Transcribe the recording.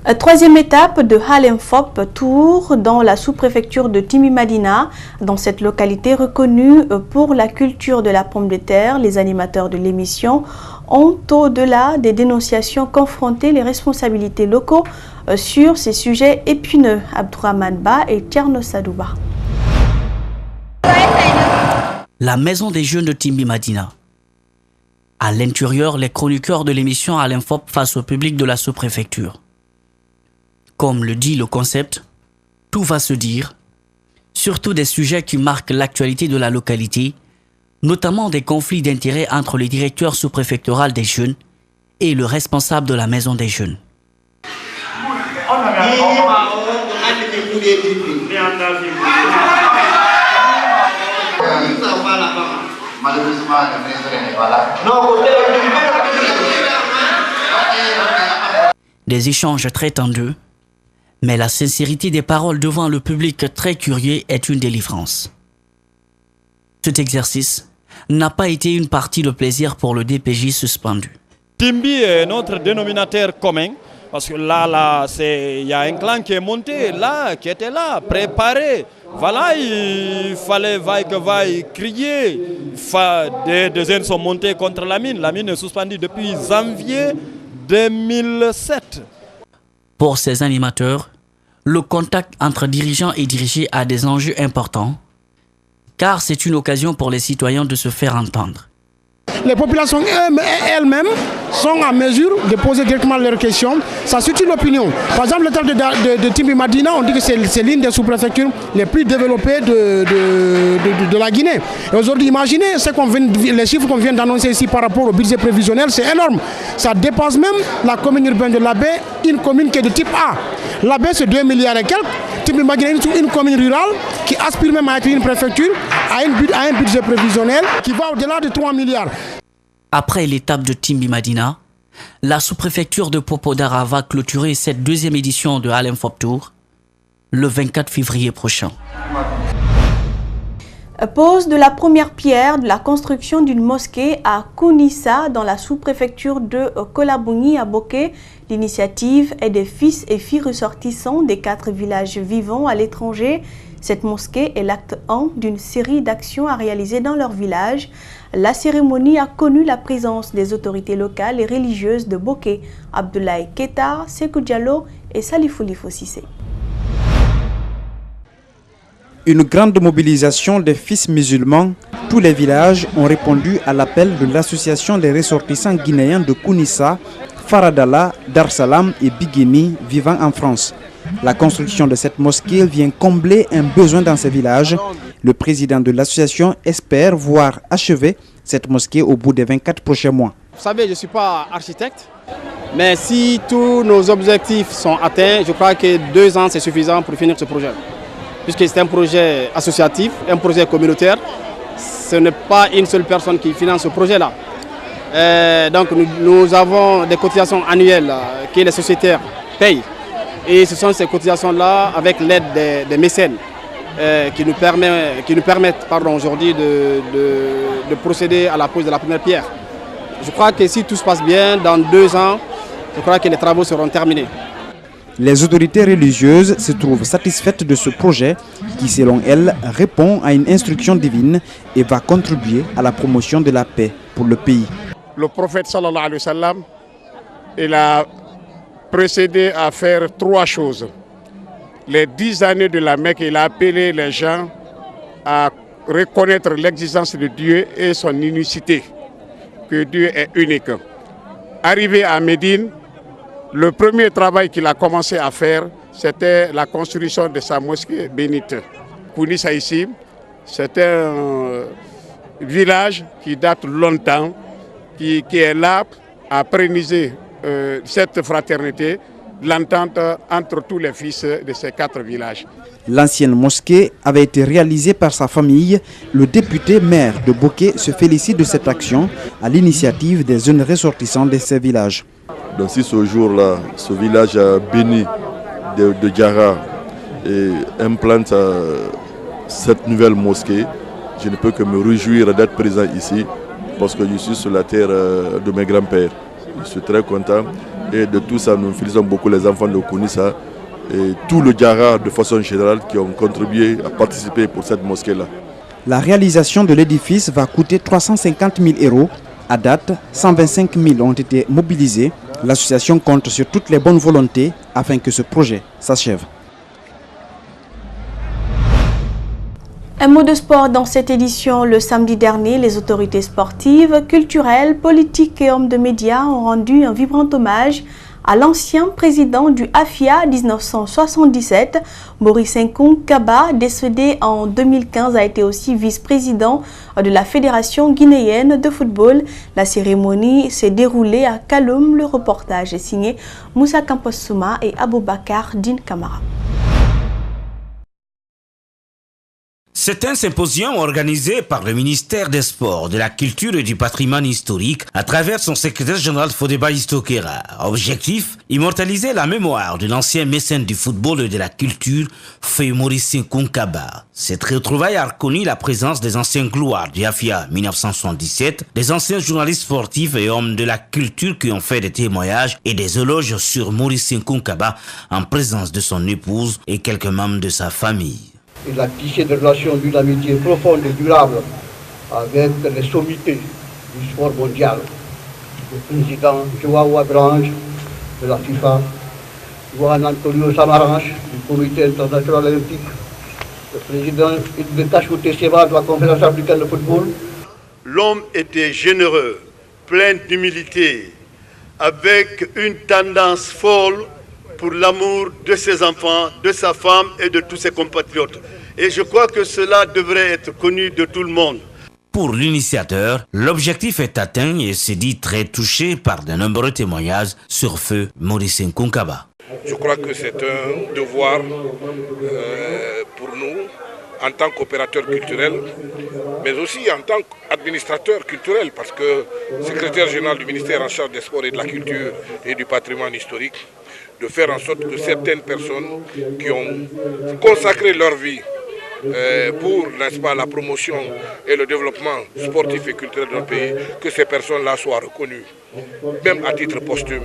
Troisième étape de Halemfop Tour dans la sous-préfecture de Timi-Madina. Dans cette localité reconnue pour la culture de la pomme de terre, les animateurs de l'émission ont, au-delà des dénonciations, confronté les responsabilités locaux sur ces sujets épineux. Abdourahmane Ba et Tierno Sadouba. La maison des jeunes de Timi-Madina. À l'intérieur, les chroniqueurs de l'émission Halemfop face au public de la sous-préfecture. Comme le dit le concept, tout va se dire, surtout des sujets qui marquent l'actualité de la localité, notamment des conflits d'intérêts entre le directeur sous-préfectoral des jeunes et le responsable de la maison des jeunes. Des échanges très tendus, mais la sincérité des paroles devant le public très curieux est une délivrance. Cet exercice n'a pas été une partie de plaisir pour le DPJ suspendu. Timbi est notre dénominateur commun, parce que là, il y a un clan qui est monté, là, qui était là, préparé. Voilà, il fallait vaille que vaille crier. Des jeunes sont montés contre la mine. La mine est suspendue depuis janvier 2007. Pour ces animateurs, le contact entre dirigeants et dirigés a des enjeux importants, car c'est une occasion pour les citoyens de se faire entendre. Les populations elles-mêmes sont en mesure de poser directement leurs questions. Ça suscite l'opinion. Par exemple, le territoire de Timi-Madina, on dit que c'est l'une des sous-préfectures les plus développées de la Guinée. Et aujourd'hui, imaginez les chiffres qu'on vient d'annoncer ici par rapport au budget prévisionnel, c'est énorme. Ça dépasse même la commune urbaine de Labé, une commune qui est de type A. Labé, c'est 2 milliards et quelques. Timi-Madina, une commune rurale qui aspire même à être une préfecture, à un budget prévisionnel qui va au-delà de 3 milliards. Après l'étape de Timi-Madina, la sous-préfecture de Popodara va clôturer cette deuxième édition de Halemfop Tour le 24 février prochain. Pose de la première pierre de la construction d'une mosquée à Kounissa dans la sous-préfecture de Kolabouni à Boké. L'initiative est des fils et filles ressortissants des 4 villages vivant à l'étranger. Cette mosquée est l'acte 1 d'une série d'actions à réaliser dans leur village. La cérémonie a connu la présence des autorités locales et religieuses de Boké, Abdoulaye Keita, Sekou Diallo et Salifou Lifo Cissé. Une grande mobilisation des fils musulmans, tous les villages ont répondu à l'appel de l'association des ressortissants guinéens de Kounissa, Faradala, Dar Salam et Biguéni vivant en France. La construction de cette mosquée vient combler un besoin dans ces villages. Le président de l'association espère voir achever cette mosquée au bout des 24 prochains mois. Vous savez, je ne suis pas architecte, mais si tous nos objectifs sont atteints, je crois que 2 ans c'est suffisant pour finir ce projet. Puisque c'est un projet associatif, un projet communautaire, ce n'est pas une seule personne qui finance ce projet-là. Donc nous avons des cotisations annuelles que les sociétaires payent. Et ce sont ces cotisations-là, avec l'aide des mécènes, qui nous permettent aujourd'hui de procéder à la pose de la première pierre. Je crois que si tout se passe bien, dans 2 ans, je crois que les travaux seront terminés. Les autorités religieuses se trouvent satisfaites de ce projet qui, selon elles, répond à une instruction divine et va contribuer à la promotion de la paix pour le pays. Le prophète sallallahu alayhi wa sallam, il a procédé à faire 3 choses. Les 10 années de la Mecque, il a appelé les gens à reconnaître l'existence de Dieu et son unicité, que Dieu est unique. Arrivé à Médine, le premier travail qu'il a commencé à faire, c'était la construction de sa mosquée bénite. Kounissa ici, c'est un village qui date longtemps, qui est là à pérenniser cette fraternité, l'entente entre tous les fils de ces 4 villages. L'ancienne mosquée avait été réalisée par sa famille. Le député maire de Boké se félicite de cette action à l'initiative des jeunes ressortissants de ces villages. Donc si ce jour-là, ce village béni de Diarra implante cette nouvelle mosquée, je ne peux que me réjouir d'être présent ici parce que je suis sur la terre de mes grands-pères. Je suis très content Et de tout ça, nous félicitons beaucoup les enfants de Kounissa et tout le Diarra de façon générale qui ont contribué à participer pour cette mosquée-là. La réalisation de l'édifice va coûter 350 000 €. À date, 125 000 ont été mobilisés. L'association compte sur toutes les bonnes volontés afin que ce projet s'achève. Un mot de sport dans cette édition. Le samedi dernier, les autorités sportives, culturelles, politiques et hommes de médias ont rendu un vibrant hommage à l'ancien président du AFIA 1977, Maurice Nkonkaba, décédé en 2015, a été aussi vice-président de la Fédération guinéenne de football. La cérémonie s'est déroulée à Kaloum. Le reportage est signé Moussa Kampossouma et Aboubakar Din Kamara. C'est un symposium organisé par le ministère des Sports, de la Culture et du Patrimoine historique à travers son secrétaire général Fodeba Istokera. Objectif, immortaliser la mémoire de l'ancien mécène du football et de la culture, Feu Maurice Nkonkaba. Cette retrouvaille a reconnu la présence des anciens gloires du AFIA 1977, des anciens journalistes sportifs et hommes de la culture qui ont fait des témoignages et des éloges sur Maurice Nkonkaba en présence de son épouse et quelques membres de sa famille. Il a tissé des relations d'une amitié profonde et durable avec les sommités du sport mondial. Le président Joao Abrange de la FIFA, Juan Antonio Samaranch du Comité international olympique, le président Ibn Kachouté Seba de la Conférence africaine de football. L'homme était généreux, plein d'humilité, avec une tendance folle pour l'amour de ses enfants, de sa femme et de tous ses compatriotes. Et je crois que cela devrait être connu de tout le monde. Pour l'initiateur, l'objectif est atteint et s'est dit très touché par de nombreux témoignages sur Feu Maurice Nkonkaba. Je crois que c'est un devoir pour nous, en tant qu'opérateur culturel, mais aussi en tant qu'administrateur culturel, parce que secrétaire général du ministère en charge des sports et de la culture et du patrimoine historique, de faire en sorte que certaines personnes qui ont consacré leur vie pour, n'est-ce pas, la promotion et le développement sportif et culturel de notre pays, que ces personnes-là soient reconnues, même à titre posthume.